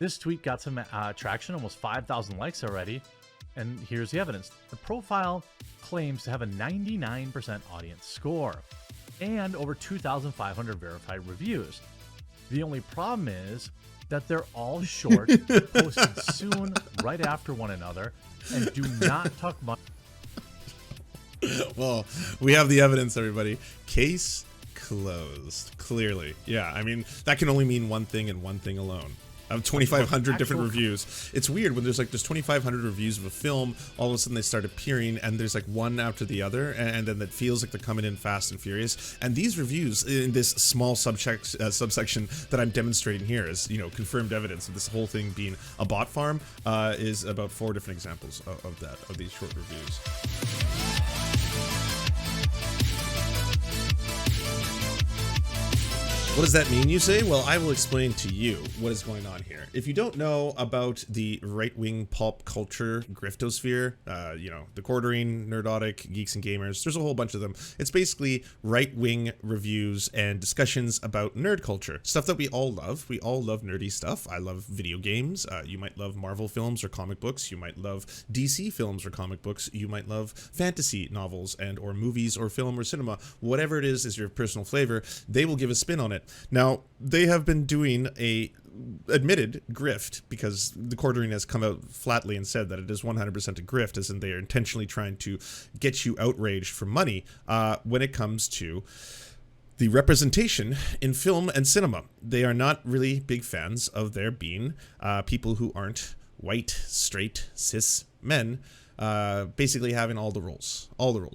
This tweet got some traction, almost 5,000 likes already. And here's the evidence. The profile claims to have a 99% audience score and over 2,500 verified reviews. The only problem is that they're all short, posted soon, right after one another, and do not talk much. Well, we have the evidence, everybody. Case closed. Clearly. Yeah, I mean, that can only mean one thing and one thing alone. Of 2,500 different reviews. It's weird when there's 2,500 reviews of a film, all of a sudden they start appearing and there's like one after the other, and then it feels like they're coming in fast and furious. And these reviews in this small subsection that I'm demonstrating here is, you know, confirmed evidence of this whole thing being a bot farm, is about 4 different examples of these short reviews. What does that mean, you say? Well, I will explain to you what is going on here. If you don't know about the right-wing pulp culture griftosphere, you know, the Quartering, Nerdotic, Geeks and Gamers, there's a whole bunch of them. It's basically right-wing reviews and discussions about nerd culture. Stuff that we all love. We all love nerdy stuff. I love video games. You might love Marvel films or comic books. You might love DC films or comic books. You might love fantasy novels and or movies or film or cinema. Whatever it is your personal flavor, they will give a spin on it. Now, they have been doing a admitted grift, because the Quartering has come out flatly and said that it is 100% a grift, as in they are intentionally trying to get you outraged for money when it comes to the representation in film and cinema. They are not really big fans of there being people who aren't white, straight, cis men basically having all the roles,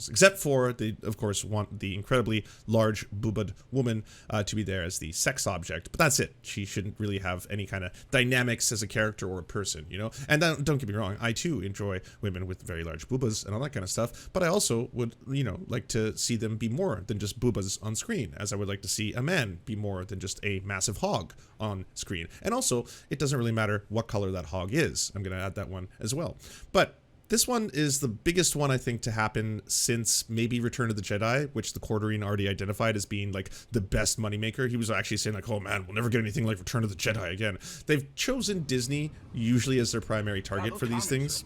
except for they, of course, want the incredibly large boobed woman to be there as the sex object. But that's it. She shouldn't really have any kind of dynamics as a character or a person, you know? And don't get me wrong, I too enjoy women with very large boobas and all that kind of stuff, but I also would, you know, like to see them be more than just boobas on screen, as I would like to see a man be more than just a massive hog on screen. And also, it doesn't really matter what color that hog is. I'm going to add that one as well. But this one is the biggest one, I think, to happen since maybe Return of the Jedi, which the Quartering already identified as being like the best moneymaker. He was actually saying like, oh man, we'll never get anything like Return of the Jedi again. They've chosen Disney usually as their primary target for these things.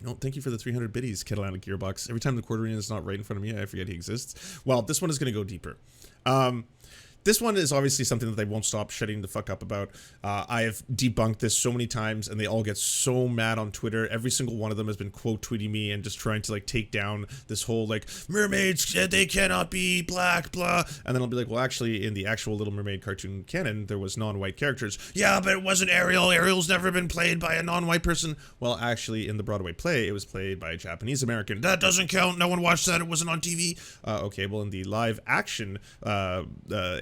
No, thank you for the 300 biddies, Catalana Gearbox. Every time the Quartering is not right in front of me, I forget he exists. Well, this one is going to go deeper. This one is obviously something that they won't stop shutting the fuck up about. I have debunked this so many times, and they all get so mad on Twitter. Every single one of them has been quote tweeting me and just trying to like take down this whole like mermaids, they cannot be black, blah. And then I'll be like, well, actually, in the actual Little Mermaid cartoon canon, there was non-white characters. Yeah, but it wasn't Ariel. Ariel's never been played by a non-white person. Well, actually, in the Broadway play, it was played by a Japanese American. That doesn't count. No one watched that. It wasn't on TV. Okay, well, in the live action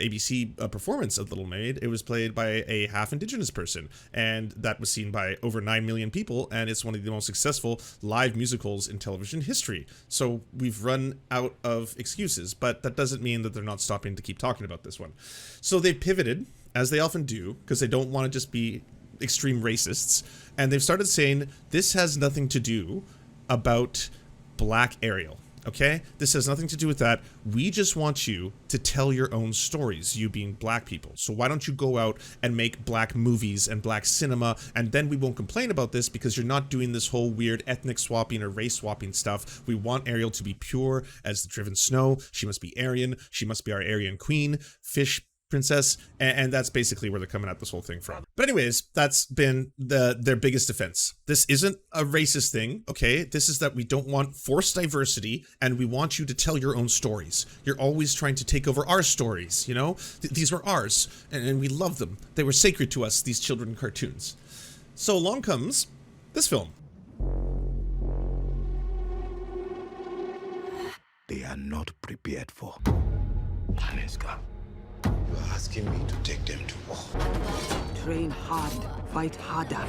ABC performance of Little Mermaid, it was played by a half indigenous person, and that was seen by over 9 million people, and it's one of the most successful live musicals in television history. So we've run out of excuses, but that doesn't mean that they're not stopping to keep talking about this one. So they pivoted, as they often do, because they don't want to just be extreme racists, and they've started saying this has nothing to do about Black Ariel. Okay? This has nothing to do with that. We just want you to tell your own stories, you being black people. So why don't you go out and make black movies and black cinema, and then we won't complain about this because you're not doing this whole weird ethnic swapping or race swapping stuff. We want Ariel to be pure as the driven snow. She must be Aryan. She must be our Aryan queen, fish princess, and that's basically where they're coming at this whole thing from. But anyways, that's been their biggest defense. This isn't a racist thing, okay? This is that we don't want forced diversity, and we want you to tell your own stories. You're always trying to take over our stories, you know? These were ours, and we love them. They were sacred to us, these children cartoons. So along comes this film. They are not prepared for. Let's go. You're asking me to take them to war. Train hard, fight harder.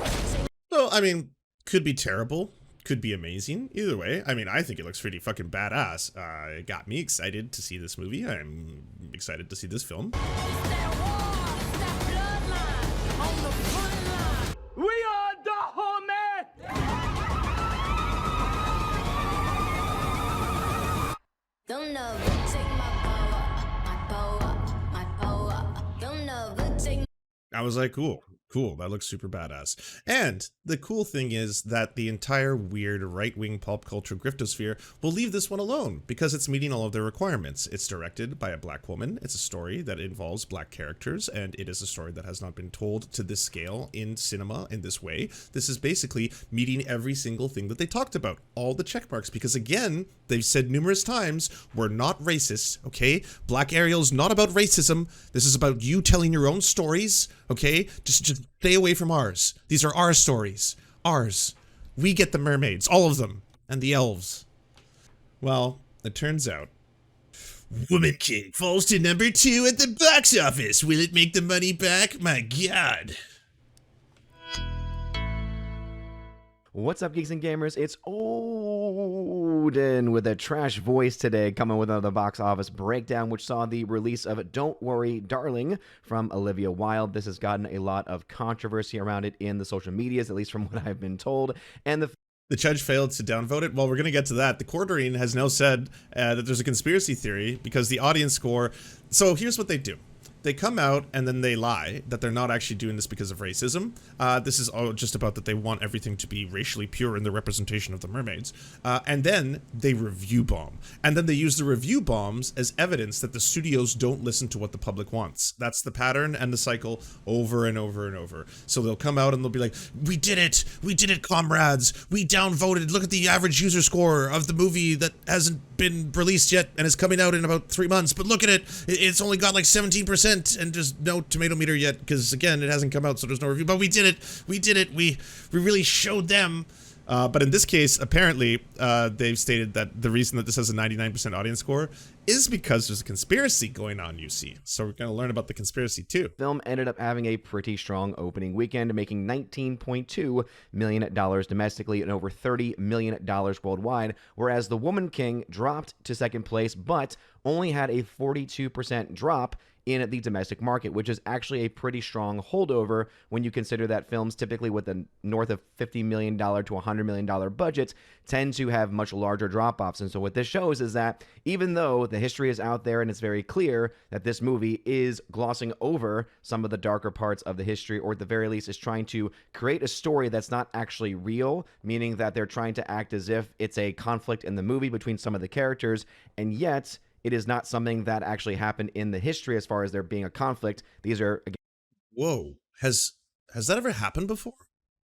So, I mean, could be terrible, could be amazing. Either way, I mean, I think it looks pretty fucking badass. It got me excited to see this movie. I'm excited to see this film. We are Dahmer! Don't know, take my power, my power, my power. Don't know, take. I was like, cool. Cool, that looks super badass. And the cool thing is that the entire weird right-wing pulp culture griftosphere will leave this one alone because it's meeting all of their requirements. It's directed by a black woman, it's a story that involves black characters, and it is a story that has not been told to this scale in cinema in this way. This is basically meeting every single thing that they talked about, all the check marks, because again, they've said numerous times, we're not racist, okay? Black Ariel's not about racism. This is about you telling your own stories, okay? Just stay away from ours. These are our stories. Ours. We get the mermaids, all of them, and the elves. Well, it turns out Woman King falls to number 2 at the box office. Will it make the money back? My God. What's up, geeks and gamers? It's Odin with a trash voice today, coming with another box office breakdown, which saw the release of Don't Worry, Darling from Olivia Wilde. This has gotten a lot of controversy around it in the social medias, at least from what I've been told. And the judge failed to downvote it. Well, we're going to get to that. The quartering has now said that there's a conspiracy theory because the audience score... So here's what they do. They come out and then they lie that they're not actually doing this because of racism. This is all just about that they want everything to be racially pure in the representation of the mermaids. And then they review bomb. And then they use the review bombs as evidence that the studios don't listen to what the public wants. That's the pattern and the cycle over and over and over. So they'll come out and they'll be like, we did it, comrades. We downvoted. Look at the average user score of the movie that hasn't been released yet and is coming out in about 3 months. But look at it. It's only got like 17%. And just no tomato meter yet because again it hasn't come out, so there's no review, but we did it, we really showed them. But in this case, apparently they've stated that the reason that this has a 99% audience score is because there's a conspiracy going on, you see. So we're going to learn about the conspiracy too. Film ended up having a pretty strong opening weekend, making $19.2 million domestically and over $30 million worldwide, whereas The Woman King dropped to second place, but only had a 42% drop in the domestic market, which is actually a pretty strong holdover when you consider that films typically with a north of $50 million to $100 million budgets tend to have much larger drop-offs. And so what this shows is that even though the history is out there and it's very clear that this movie is glossing over some of the darker parts of the history, or at the very least is trying to create a story that's not actually real, meaning that they're trying to act as if it's a conflict in the movie between some of the characters, and yet it is not something that actually happened in the history as far as there being a conflict. These are... Whoa. Has that ever happened before?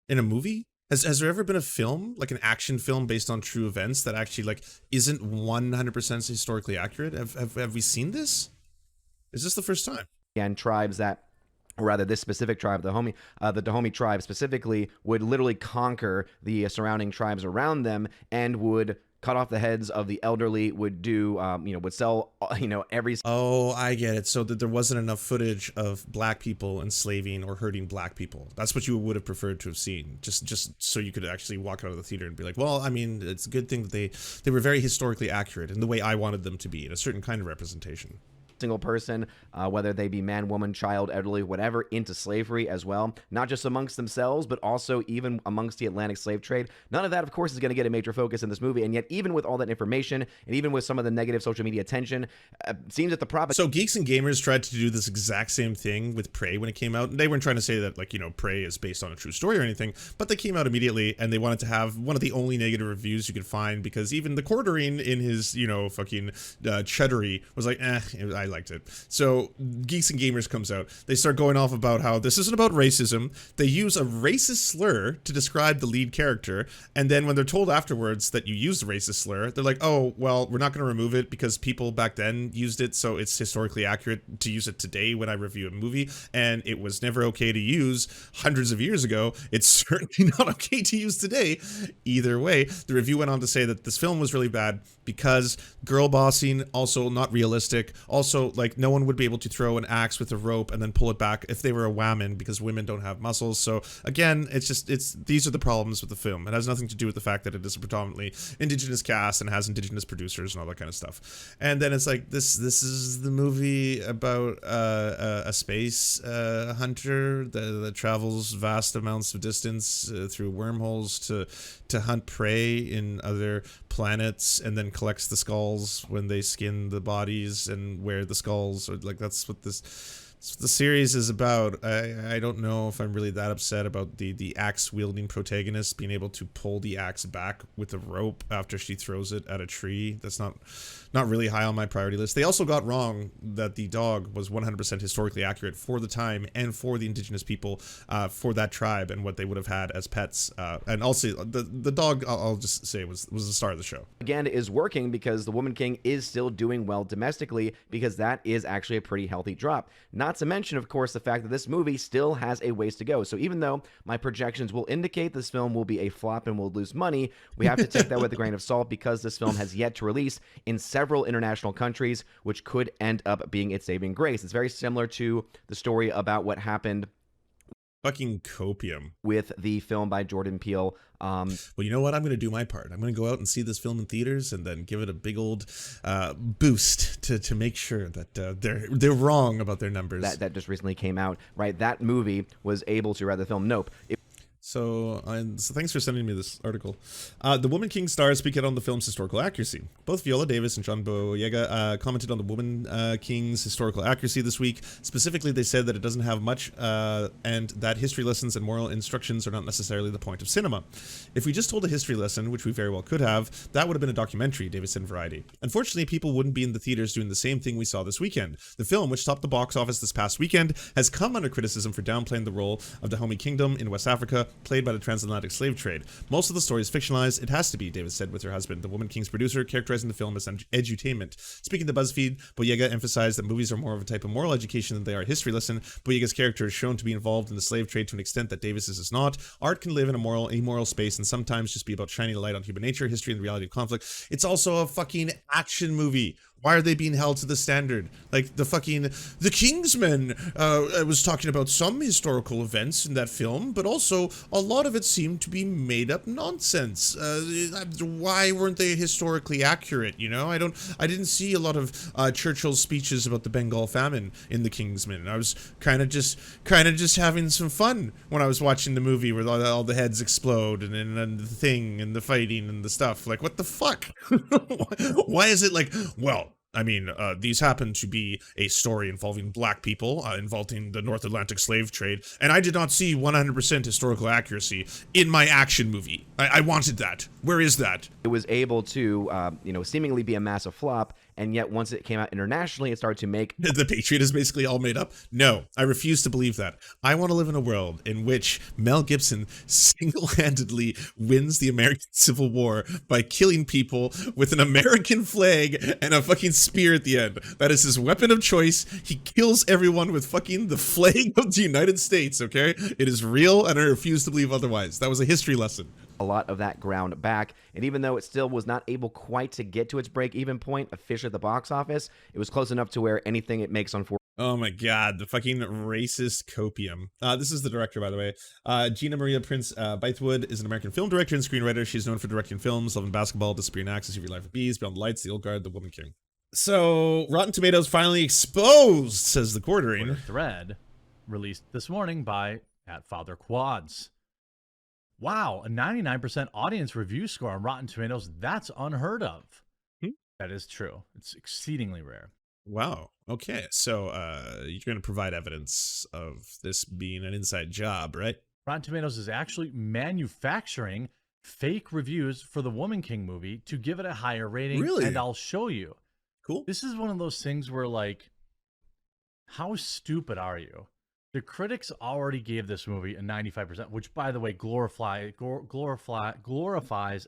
In a movie? Has there ever been a film, like an action film based on true events that actually like isn't 100% historically accurate? Have we seen this? Is this the first time? And tribes that... or rather this specific tribe, the Dahomey tribe specifically, would literally conquer the surrounding tribes around them and would cut off the heads of the elderly, would do, would sell, every... Oh, I get it. So that there wasn't enough footage of black people enslaving or hurting black people. That's what you would have preferred to have seen. Just so you could actually walk out of the theater and be like, well, I mean, it's a good thing that they were very historically accurate in the way I wanted them to be, in a certain kind of representation. Single person, whether they be man, woman, child, elderly, whatever, into slavery as well, not just amongst themselves, but also even amongst the Atlantic slave trade. None of that, of course, is going to get a major focus in this movie, and yet even with all that information, and even with some of the negative social media attention, seems that the propaganda... So Geeks and Gamers tried to do this exact same thing with Prey when it came out. They weren't trying to say that, like, Prey is based on a true story or anything, but they came out immediately, and they wanted to have one of the only negative reviews you could find, because even the quartering in his, fucking chuddery was like, I liked it. So Geeks and Gamers comes out. They start going off about how this isn't about racism. They use a racist slur to describe the lead character, and then when they're told afterwards that you used the racist slur, they're like, oh, well, we're not going to remove it because people back then used it, so it's historically accurate to use it today when I review a movie, and it was never okay to use hundreds of years ago. It's certainly not okay to use today. Either way, the review went on to say that this film was really bad because girl bossing, also not realistic, also like no one would be able to throw an axe with a rope and then pull it back if they were a woman, because women don't have muscles. So again, these are the problems with the film. It has nothing to do with the fact that it is a predominantly indigenous cast and has indigenous producers and all that kind of stuff. And then it's like this is the movie about a space hunter that travels vast amounts of distance through wormholes to hunt prey in other planets, and then collects the skulls when they skin the bodies and wear the skulls, or like that's what this That's what the series is about. I don't know if I'm really that upset about the axe wielding protagonist being able to pull the axe back with a rope after she throws it at a tree. That's not really high on my priority list. They also got wrong that the dog was 100% historically accurate for the time and for the indigenous people, for that tribe and what they would have had as pets. And also the dog, I'll just say, was the star of the show. Again, is working because the Woman King is still doing well domestically, because that is actually a pretty healthy drop. Not to mention, of course, the fact that this movie still has a ways to go. So even though my projections will indicate this film will be a flop and will lose money, we have to take that with a grain of salt, because this film has yet to release in several international countries, which could end up being its saving grace. It's very similar to the story about what happened Fucking copium. with the film by Jordan Peele. Well, you know what? I'm going to do my part. I'm going to go out and see this film in theaters and then give it a big old boost to make sure that they're wrong about their numbers. That just recently came out, right? That movie was able to, rather the film Nope. So thanks for sending me this article. The Woman King stars speak out on the film's historical accuracy. Both Viola Davis and John Boyega commented on the Woman King's historical accuracy this week. Specifically, they said that it doesn't have much and that history lessons and moral instructions are not necessarily the point of cinema. If we just told a history lesson, which we very well could have, that would have been a documentary, Davis said in Variety. Unfortunately, people wouldn't be in the theaters doing the same thing we saw this weekend. The film, which topped the box office this past weekend, has come under criticism for downplaying the role of the Dahomey Kingdom in West Africa, played by the transatlantic slave trade. Most of the story is fictionalized. It has to be, Davis said with her husband, the Woman King's producer, characterizing the film as edutainment. Speaking to BuzzFeed, Boyega emphasized that movies are more of a type of moral education than they are a history lesson. Boyega's character is shown to be involved in the slave trade to an extent that Davis's is not. Art can live in a amoral space and sometimes just be about shining a light on human nature, history, and the reality of conflict. It's also a fucking action movie. Why are they being held to the standard? Like the Kingsmen was talking about some historical events in that film, but also a lot of it seemed to be made up nonsense. Why weren't they historically accurate? You know, I didn't see a lot of Churchill's speeches about the Bengal famine in the Kingsmen. I was kind of just having some fun when I was watching the movie where all the heads explode and the thing and the fighting and the stuff. Like, what the fuck? Why is it like, well, I mean, these happen to be a story involving black people, involving the North Atlantic slave trade, and I did not see 100% historical accuracy in my action movie. I wanted that. Where is that? It was able to, seemingly be a massive flop, and yet once it came out internationally, it started to make... The Patriot is basically all made up? No, I refuse to believe that. I want to live in a world in which Mel Gibson single-handedly wins the American Civil War by killing people with an American flag and a fucking spear at the end. That is his weapon of choice. He kills everyone with fucking the flag of the United States, okay? It is real, and I refuse to believe otherwise. That was a history lesson. A lot of that ground back, and even though it still was not able quite to get to its break-even point officially at the box office, it was close enough to where anything it makes on Oh my god, the fucking racist copium. This is the director, by the way. Gina Maria Prince Bythewood is an American film director and screenwriter. She's known for directing films Love and Basketball, Disappearing Acts, Your Life with Bees, Beyond the Lights, The Old Guard, The Woman King. So, Rotten Tomatoes finally exposed, says the Quartering. Thread released this morning by @FatherQuads. Wow, a 99% audience review score on Rotten Tomatoes. That's unheard of. That is true. It's exceedingly rare. Wow. Okay. So you're going to provide evidence of this being an inside job, right? Rotten Tomatoes is actually manufacturing fake reviews for the Woman King movie to give it a higher rating. Really? And I'll show you. Cool. This is one of those things where, like, how stupid are you? The critics already gave this movie a 95%, which, by the way, glorifies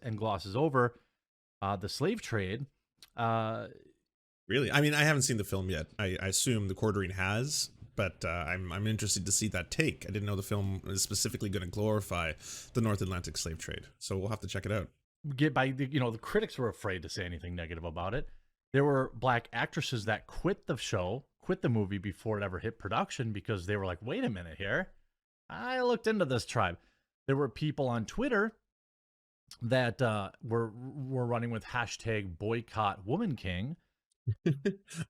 and glosses over the slave trade. Really? I mean, I haven't seen the film yet. I assume the Quartering has, but I'm interested to see that take. I didn't know the film is specifically going to glorify the North Atlantic slave trade, so we'll have to check it out. The critics were afraid to say anything negative about it. There were black actresses that quit the movie before it ever hit production because they were like, wait a minute here. I looked into this tribe. There were people on Twitter that were running with hashtag boycott Woman King.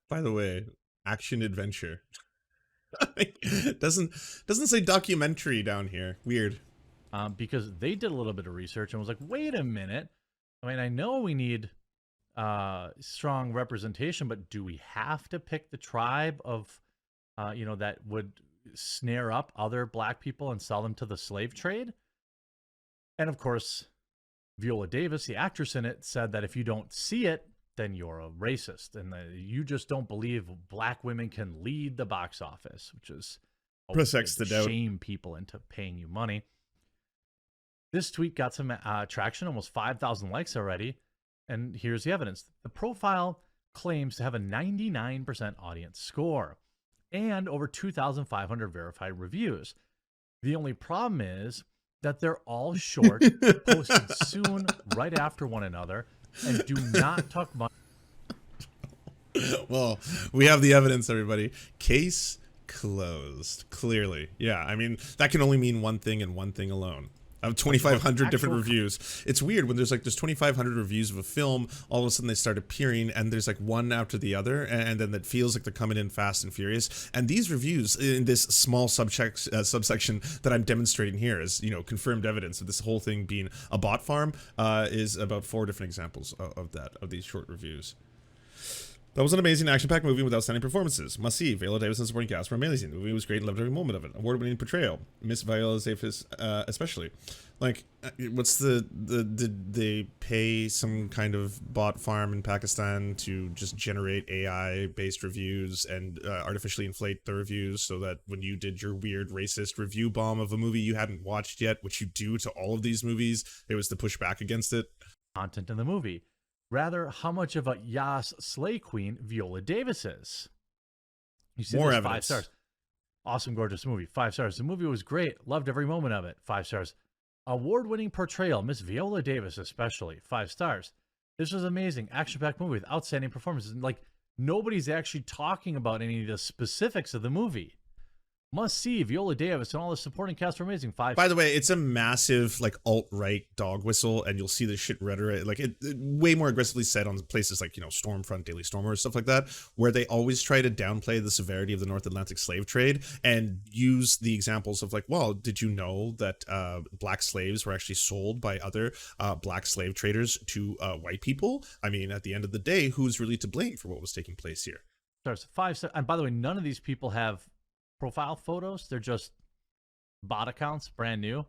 By the way, action adventure. doesn't say documentary down here. Weird. Because they did a little bit of research and was like, wait a minute. I mean, I know we need strong representation, but do we have to pick the tribe of that would snare up other black people and sell them to the slave trade. And of course, Viola Davis, the actress in it, said that if you don't see it, then you're a racist and you just don't believe black women can lead the box office, which is Protects the doubt. shame people into paying you money. This tweet got some traction, almost 5,000 likes already. And here's the evidence. The profile claims to have a 99% audience score and over 2,500 verified reviews. The only problem is that they're all short, posted soon, right after one another, and do not talk much. Well, we have the evidence, everybody. Case closed. Clearly. Yeah, I mean, that can only mean one thing and one thing alone. Of 2,500 different reviews. It's weird when there's 2,500 reviews of a film, all of a sudden they start appearing and there's one after the other, and then it feels like they're coming in fast and furious. And these reviews in this small subsection that I'm demonstrating here is, confirmed evidence of this whole thing being a bot farm, is about 4 different examples of these short reviews. That was an amazing action-packed movie with outstanding performances. Must see. Viola Davis and supporting cast were amazing. The movie was great and loved every moment of it. Award-winning portrayal. Miss Viola Davis, especially. What's did they pay some kind of bot farm in Pakistan to just generate AI-based reviews and artificially inflate the reviews so that when you did your weird racist review bomb of a movie you hadn't watched yet, which you do to all of these movies, it was to push back against it? Content in the movie. Rather, how much of a Yas slay queen Viola Davis is. You see, More there's evidence. 5 stars. Awesome, gorgeous movie. 5 stars. The movie was great. Loved every moment of it. 5 stars. Award-winning portrayal. Miss Viola Davis especially. 5 stars. This was amazing. Action-packed movie with outstanding performances. And nobody's actually talking about any of the specifics of the movie. Must see. Viola Davis and all the supporting cast were amazing. 5. By the way, it's a massive alt-right dog whistle, and you'll see this shit rhetoric, it way more aggressively said on places like Stormfront, Daily Stormer, stuff like that, where they always try to downplay the severity of the North Atlantic slave trade and use the examples of well, did you know that black slaves were actually sold by other black slave traders to white people? I mean, at the end of the day, who's really to blame for what was taking place here? Stars. 5 stars. And by the way, none of these people have profile photos. They're just bot accounts, brand new,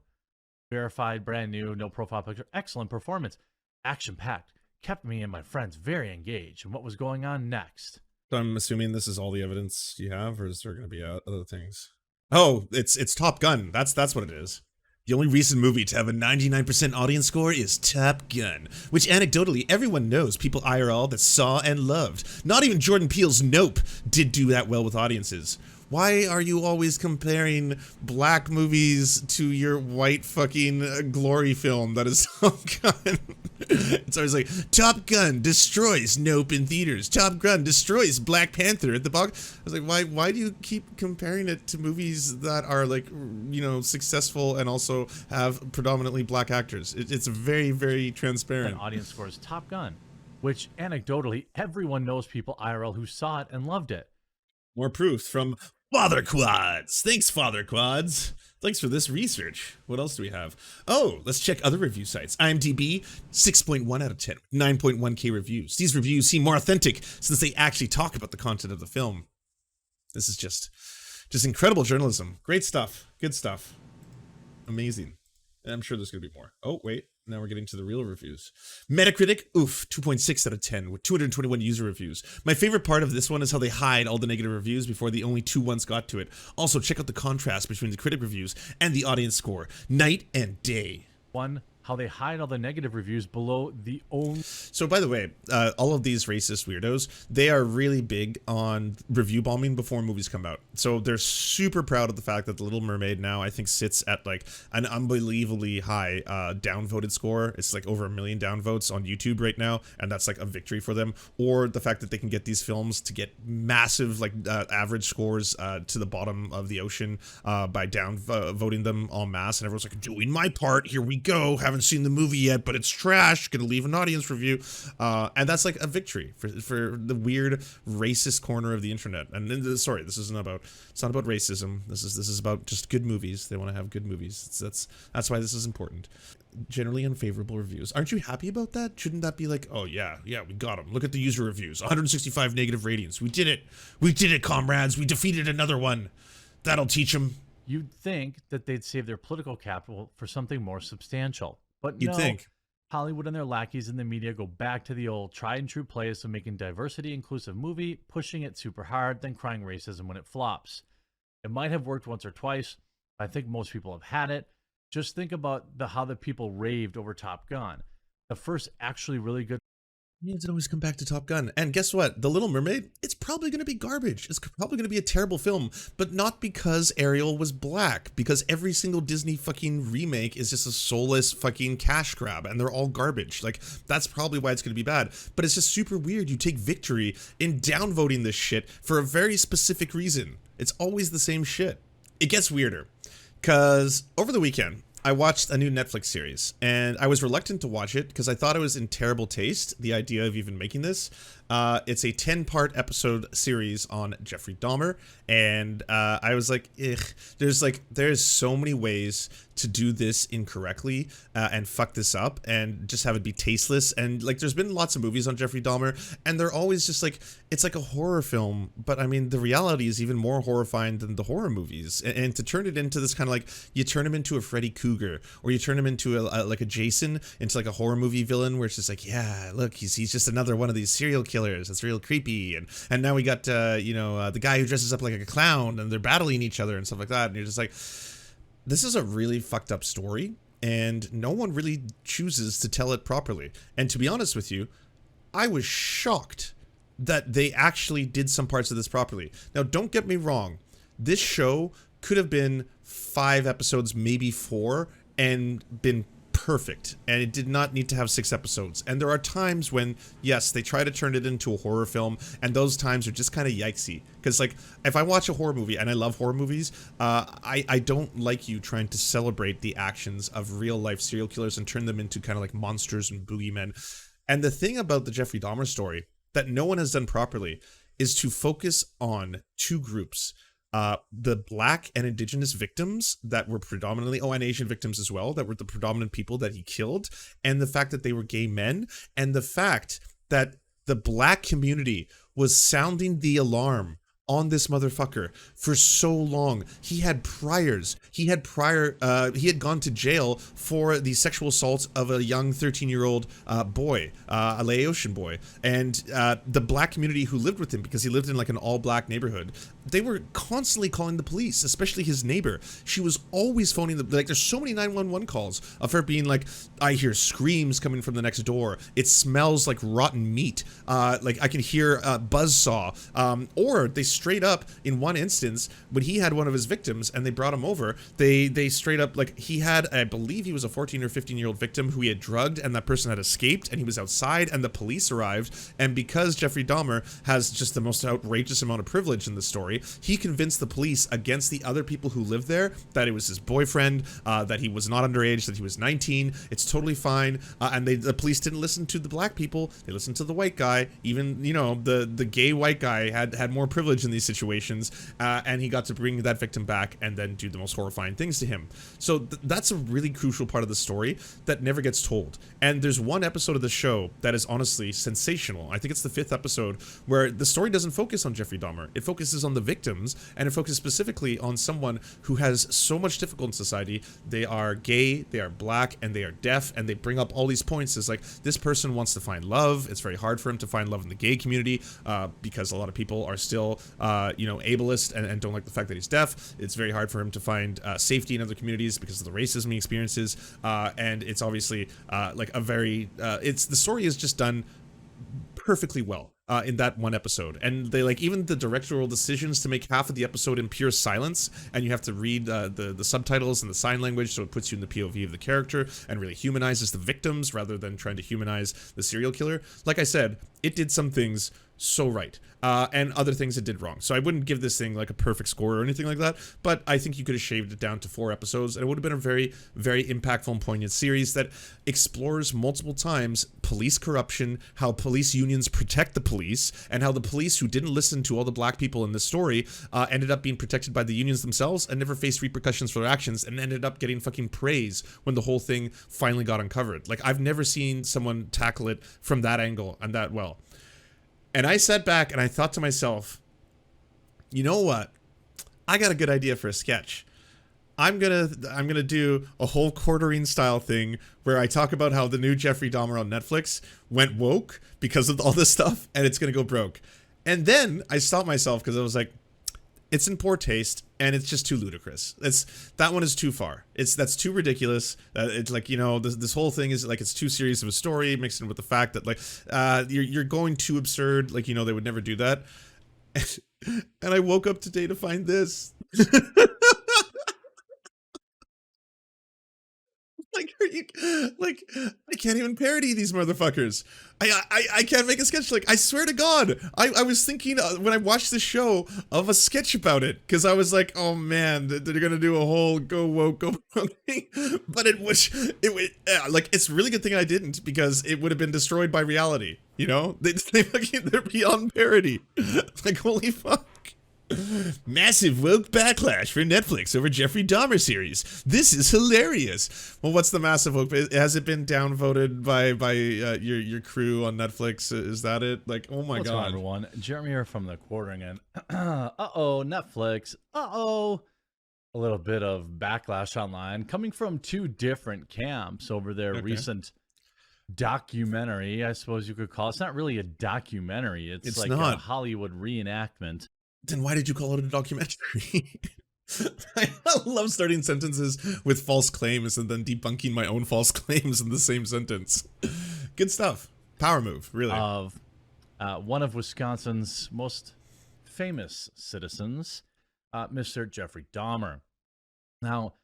verified, brand new, no profile picture. Excellent performance, action packed, kept me and my friends very engaged in what was going on next. So I'm assuming this is all the evidence you have, or is there going to be other things? Oh, it's Top Gun. That's what it is. The only recent movie to have a 99% audience score is Top Gun, which anecdotally everyone knows people IRL that saw and loved. Not even Jordan Peele's Nope did do that well with audiences. Why are you always comparing black movies to your white fucking glory film that is Top Gun? It's always Top Gun destroys Nope in theaters. Top Gun destroys Black Panther at the box. I was why do you keep comparing it to movies that are successful and also have predominantly black actors? It's very, very transparent. An audience score is Top Gun, which anecdotally everyone knows people IRL who saw it and loved it. More proof from Father Quads. Thanks, Father Quads. Thanks for this research. What else do we have? Oh, let's check other review sites. IMDb, 6.1 out of 10, 9.1k reviews. These reviews seem more authentic since they actually talk about the content of the film. This is just incredible journalism. Great stuff. Good stuff. Amazing. And I'm sure there's going to be more. Oh, wait. Now we're getting to the real reviews. Metacritic, 2.6 out of 10 with 221 user reviews. My favorite part of this one is how they hide all the negative reviews before the only 2 ones got to it. Also, check out the contrast between the critic reviews and the audience score. Night and day. 1, how they hide all the negative reviews below the only... So, by the way, all of these racist weirdos, they are really big on review bombing before movies come out. So they're super proud of the fact that The Little Mermaid now, I think, sits at an unbelievably high downvoted score. It's over 1 million downvotes on YouTube right now, and that's a victory for them. Or the fact that they can get these films to get massive average scores to the bottom of the ocean by downvoting them en masse, and everyone's doing my part, here we go, having haven't seen the movie yet, but it's trash. Gonna leave an audience review. And that's like a victory for the weird racist corner of the internet. And sorry, it's not about racism. This is about just good movies. They want to have good movies. That's why this is important. Generally unfavorable reviews. Aren't you happy about that? Shouldn't that be like, oh yeah, we got them. Look at the user reviews. 165 negative ratings. We did it, comrades. We defeated another one. That'll teach them. You'd think that they'd save their political capital for something more substantial. But You'd no, think. Hollywood and their lackeys in the media go back to the old tried and true plays of making diversity inclusive movie, pushing it super hard, then crying racism when it flops. It might have worked once or twice. I think most people have had it. Just think about how the people raved over Top Gun. The first actually really good. It always come back to Top Gun. And guess what? The Little Mermaid, it's probably going to be garbage. It's probably going to be a terrible film, but not because Ariel was black, because every single Disney fucking remake is just a soulless fucking cash grab, and they're all garbage. Like, that's probably why it's going to be bad. But it's just super weird. You take victory in downvoting this shit for a very specific reason. It's always the same shit. It gets weirder, because over the weekend, I watched a new Netflix series, and I was reluctant to watch it because I thought it was in terrible taste, the idea of even making this. It's a 10-part episode series on Jeffrey Dahmer, and I was like, ugh. There's so many ways to do this incorrectly and fuck this up and just have it be tasteless. And like, there's been lots of movies on Jeffrey Dahmer, and they're always just like, it's like a horror film, but I mean, the reality is even more horrifying than the horror movies. And to turn it into this kind of like, you turn him into a Freddy Krueger, or you turn him into like a Jason, into like a horror movie villain, where it's just like, yeah, look, he's just another one of these serial killers. That's real creepy. And now we got the guy who dresses up like a clown, and they're battling each other and stuff like that. And you're just like, this is a really fucked up story, and no one really chooses to tell it properly. And to be honest with you, I was shocked that they actually did some parts of this properly. Now, don't get me wrong. This show could have been 5 episodes, maybe 4, and been perfect, and it did not need to have 6 episodes. And there are times when, yes, they try to turn it into a horror film, and those times are just kind of yikesy. Because like, if I watch a horror movie, and I love horror movies, I don't like you trying to celebrate the actions of real life serial killers and turn them into kind of like monsters and boogeymen. And the thing about the Jeffrey Dahmer story that no one has done properly is to focus on 2 groups. The black and indigenous victims that were predominantly, and Asian victims as well, that were the predominant people that he killed, and the fact that they were gay men, and the fact that the black community was sounding the alarm on this motherfucker for so long. He had priors. He had gone to jail for the sexual assault of a young 13-year-old boy, a Laotian boy. And the black community who lived with him, because he lived in like an all-black neighborhood, they were constantly calling the police, especially his neighbor. She was always phoning like, there's so many 911 calls of her being like, I hear screams coming from the next door. It smells like rotten meat. Like I can hear a buzzsaw. Or they straight up, in one instance, when he had one of his victims and they brought him over, they straight up, like, he had, I believe he was a 14 or 15-year-old victim who he had drugged, and that person had escaped, and he was outside, and the police arrived. And because Jeffrey Dahmer has just the most outrageous amount of privilege in the story, he convinced the police against the other people who lived there that it was his boyfriend, that he was not underage, that he was 19. It's totally fine. And the police didn't listen to the black people. They listened to the white guy. Even, you know, the gay white guy had more privilege in these situations, and he got to bring that victim back and then do the most horrifying things to him. So that's a really crucial part of the story that never gets told. And there's one episode of the show that is honestly sensational. I think it's the 5th episode, where the story doesn't focus on Jeffrey Dahmer. It focuses on the victims, and it focuses specifically on someone who has so much difficulty in society. They are gay, they are black, and they are deaf, and they bring up all these points. It's like, this person wants to find love. It's very hard for him to find love in the gay community, because a lot of people are still ableist and don't like the fact that he's deaf. It's very hard for him to find safety in other communities because of the racism he experiences, and it's obviously like a very the story is just done perfectly well in that one episode. And they, like, even the directorial decisions to make half of the episode in pure silence, and you have to read the subtitles and the sign language, so it puts you in the POV of the character and really humanizes the victims rather than trying to humanize the serial killer. Like I said, it did some things so right. And other things it did wrong. So I wouldn't give this thing like a perfect score or anything like that, but I think you could have shaved it down to 4 episodes, and it would have been a very, very impactful and poignant series that explores multiple times police corruption, how police unions protect the police, and how the police who didn't listen to all the black people in this story ended up being protected by the unions themselves and never faced repercussions for their actions, and ended up getting fucking praise when the whole thing finally got uncovered. Like, I've never seen someone tackle it from that angle and that well. And I sat back and I thought to myself, you know what? I got a good idea for a sketch. I'm gonna do a whole quartering style thing where I talk about how the new Jeffrey Dahmer on Netflix went woke because of all this stuff, and it's gonna go broke. And then I stopped myself because I was like, it's in poor taste and it's just too ludicrous. That one is too far. That's too ridiculous. It's like, you know, this whole thing is like, it's too serious of a story, mixed in with the fact that like you're going too absurd. Like, you know, they would never do that. And I woke up today to find this. Like, I can't even parody these motherfuckers. I can't make a sketch. Like, I swear to God, I was thinking when I watched the show of a sketch about it, because I was like, oh man, they're gonna do a whole go woke, go broke thing. But it would like, it's a really good thing I didn't, because it would have been destroyed by reality. You know, they're beyond parody. Like, holy fuck. Massive woke backlash for Netflix over Jeffrey Dahmer series. This is hilarious. Well, what's the massive woke? Has it been downvoted by your crew on Netflix? Is that it? Like, oh my What's God. going on, everyone? Jeremy here from the Quartering, and uh-oh, Netflix. Uh-oh. A little bit of backlash online coming from 2 different camps over their recent documentary, I suppose you could call it. It's not really a documentary. It's like not a Hollywood reenactment. Then why did you call it a documentary? I love starting sentences with false claims and then debunking my own false claims in the same sentence. Good stuff. Power move, really. Of one of Wisconsin's most famous citizens, Mr. Jeffrey Dahmer. Now,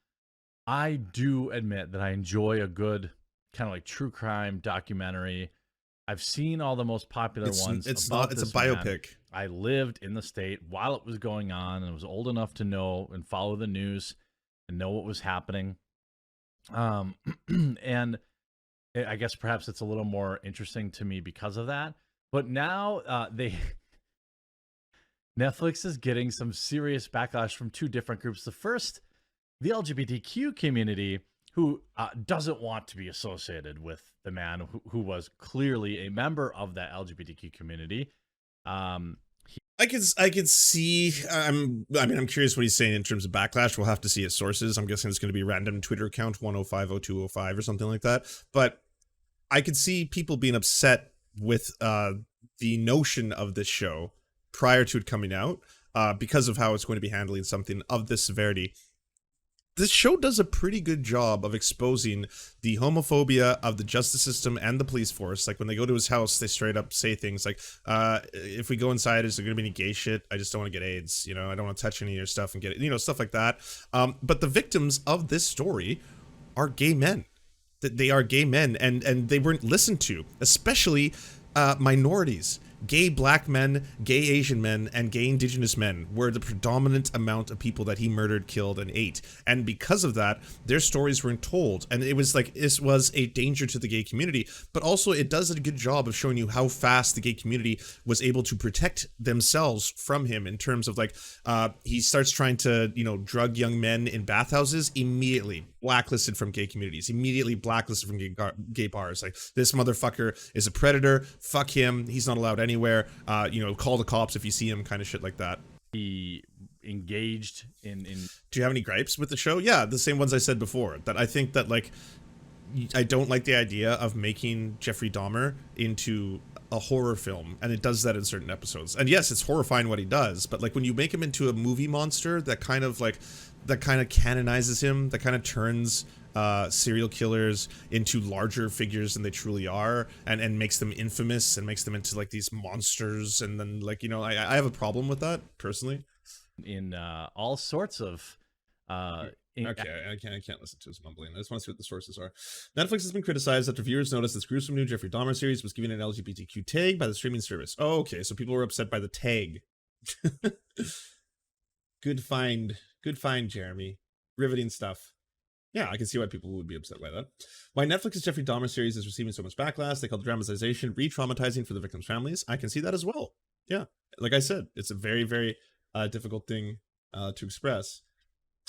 I do admit that I enjoy a good kind of like true crime documentary. I've seen all the most popular ones. It's a biopic. Man. I lived in the state while it was going on, and was old enough to know and follow the news and know what was happening. And I guess perhaps it's a little more interesting to me because of that. But now Netflix is getting some serious backlash from 2 different groups. The first, the LGBTQ community, who doesn't want to be associated with the man who was clearly a member of that LGBTQ community. I could see. I'm curious what he's saying in terms of backlash. We'll have to see his sources. I'm guessing it's going to be random Twitter account 1050205 or something like that. But I could see people being upset with the notion of this show prior to it coming out because of how it's going to be handling something of this severity. This show does a pretty good job of exposing the homophobia of the justice system and the police force. Like, when they go to his house, they straight up say things like, if we go inside, is there going to be any gay shit? I just don't want to get AIDS. You know, I don't want to touch any of your stuff and get it, you know, stuff like that. But the victims of this story are gay men. They are gay men, and they weren't listened to, especially minorities. Gay black men, gay Asian men, and gay indigenous men were the predominant amount of people that he murdered, killed, and ate. And because of that, their stories weren't told. And it was like, this was a danger to the gay community, but also it does a good job of showing you how fast the gay community was able to protect themselves from him, in terms of like, he starts trying to, you know, drug young men in bathhouses, immediately blacklisted from gay communities, immediately blacklisted from gay bars. Like, this motherfucker is a predator, fuck him, he's not allowed anywhere, you know, call the cops if you see him, kind of shit like that. He engaged in Do you have any gripes with the show? Yeah, the same ones I said before, that I think that, like, I don't like the idea of making Jeffrey Dahmer into a horror film, and it does that in certain episodes. And yes, it's horrifying what he does, but like, when you make him into a movie monster that kind of canonizes him, that kind of turns serial killers into larger figures than they truly are, and makes them infamous, and makes them into like these monsters, and then, like, you know, I have a problem with that personally. in all sorts of Okay, I can't listen to his mumbling. I just want to see what the sources are. Netflix has been criticized after viewers noticed this gruesome new Jeffrey Dahmer series was given an LGBTQ tag by the streaming service. Oh, okay, so people were upset by the tag. Good find, Jeremy. Riveting stuff. Yeah, I can see why people would be upset by that. Why Netflix's Jeffrey Dahmer series is receiving so much backlash. They call the dramatization re-traumatizing for the victims' families. I can see that as well. Yeah, like I said, it's a very, very difficult thing to express.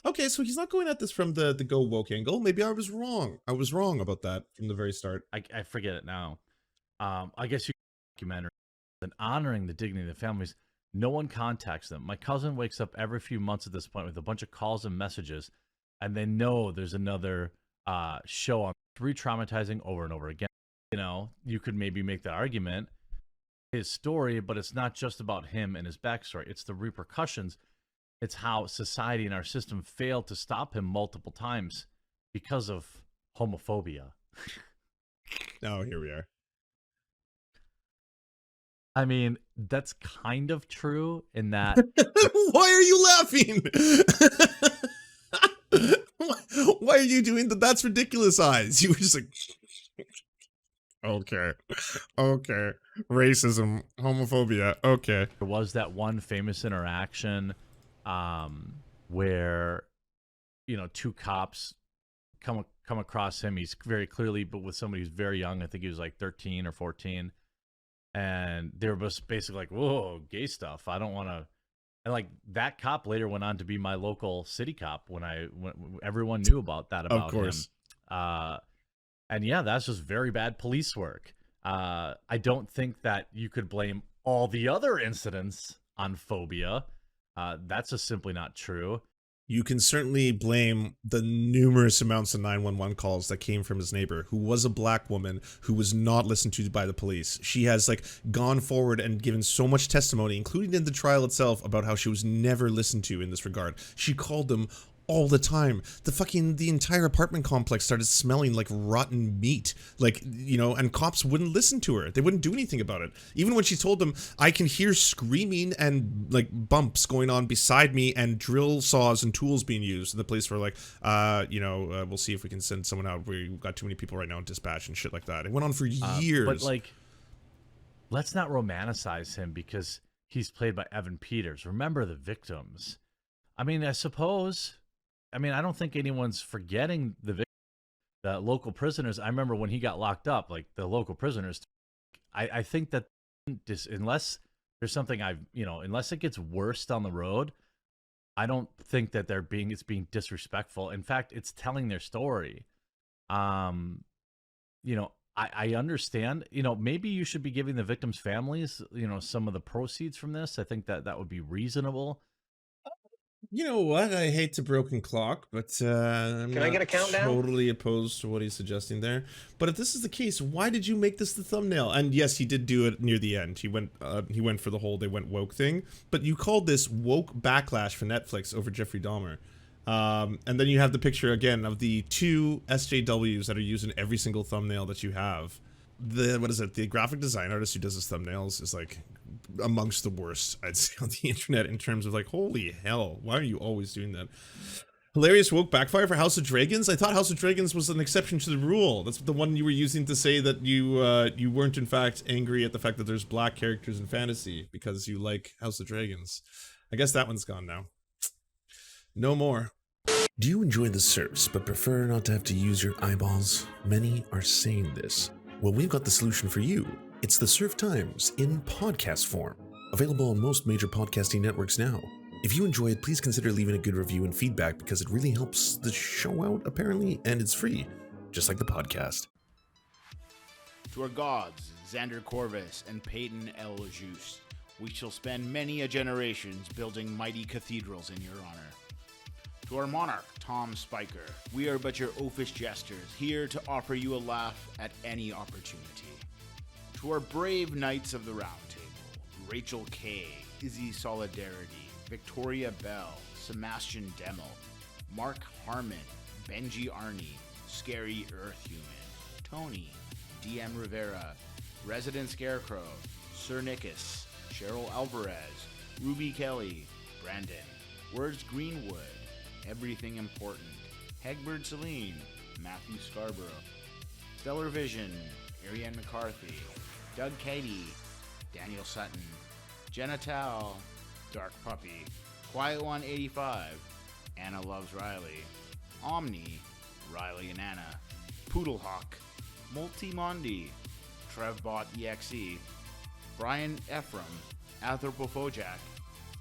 Okay, so he's not going at this from the go woke angle. Maybe I was wrong. I was wrong about that from the very start. I forget it now. I guess you documentary and honoring the dignity of the families. No one contacts them. My cousin wakes up every few months at this point with a bunch of calls and messages, and they know there's another show on re-traumatizing over and over again. You know, you could maybe make that argument, his story, but it's not just about him and his backstory. It's the repercussions. It's how society and our system failed to stop him multiple times because of homophobia. Oh, here we are. I mean, that's kind of true in that. Why are you laughing? Why are you doing the that's ridiculous eyes? You were just like, okay, racism, homophobia, okay. There was that one famous interaction where, you know, two cops come across him. He's very clearly, but with somebody who's very young. I think he was like 13 or 14. And they were just basically like, whoa, gay stuff. I don't want to. And like that cop later went on to be my local city cop when everyone knew about that about him. And yeah, that's just very bad police work. I don't think that you could blame all the other incidents on phobia. That's just simply not true. You can certainly blame the numerous amounts of 911 calls that came from his neighbor, who was a black woman who was not listened to by the police. She has like gone forward and given so much testimony, including in the trial itself, about how she was never listened to in this regard. She called them all the time. The entire apartment complex started smelling like rotten meat, like, you know, and cops wouldn't listen to her. They wouldn't do anything about it. Even when she told them, I can hear screaming and like bumps going on beside me and drill saws and tools being used. And the police were like, we'll see if we can send someone out. We've got too many people right now in dispatch and shit like that. It went on for years. But like, let's not romanticize him because he's played by Evan Peters. Remember the victims. I mean, I don't think anyone's forgetting the local prisoners. I remember when he got locked up, like the local prisoners. I think that unless there's something unless it gets worse down the road, I don't think that it's being disrespectful. In fact, it's telling their story. I understand, maybe you should be giving the victims' families, some of the proceeds from this. I think that would be reasonable. You know what? I hate to broken clock, but I'm Can I get a countdown? Totally opposed to what he's suggesting there. But if this is the case, why did you make this the thumbnail? And yes, he did do it near the end. He went for the whole they went woke thing. But you called this woke backlash for Netflix over Jeffrey Dahmer. And then you have the picture again of the two SJWs that are used in every single thumbnail that you have. The graphic design artist who does his thumbnails is like amongst the worst, I'd say, on the internet in terms of like, holy hell, why are you always doing that? Hilarious woke backfire for House of Dragons. I thought House of Dragons was an exception to the rule. That's the one you were using to say that you weren't in fact angry at the fact that there's black characters in fantasy because you like House of Dragons. I guess that one's gone now. No more. Do you enjoy the Serfs but prefer not to have to use your eyeballs? Many are saying this. Well, we've got the solution for you. It's the Serf Times in podcast form, available on most major podcasting networks now. If you enjoy it, please consider leaving a good review and feedback because it really helps the show out, apparently, and it's free, just like the podcast. To our gods, Xander Corvus and Peyton L. Juste, we shall spend many a generations building mighty cathedrals in your honor. To our monarch, Tom Spiker, we are but your oafish jesters, here to offer you a laugh at any opportunity. To our brave knights of the Round Table, Rachel K., Izzy Solidarity, Victoria Bell, Sebastian Demmel, Mark Harmon, Benji Arney, Scary Earthhuman, Tony, DM Rivera, Resident Scarecrow, Sir Nickus, Cheryl Alvarez, Ruby Kelly, Brandon, Words Greenwood, Everything Important, Hegbert Celine, Matthew Scarborough, Stellar Vision, Ariane McCarthy, Doug Cady, Daniel Sutton, Jenna Tal, Dark Puppy, Quiet One 85, Anna Loves Riley, Omni, Riley and Anna, Poodlehawk, Multimondi, Trevbot EXE, Brian Ephraim, Anthropophojack,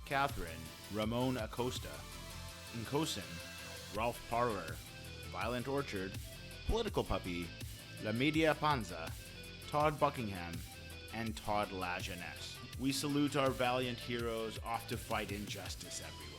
Catherine, Ramon Acosta, Nkosin, Ralph Parler, Violent Orchard, Political Puppy, La Media Panza, Todd Buckingham, and Todd La Jeunesse. We salute our valiant heroes off to fight injustice everywhere.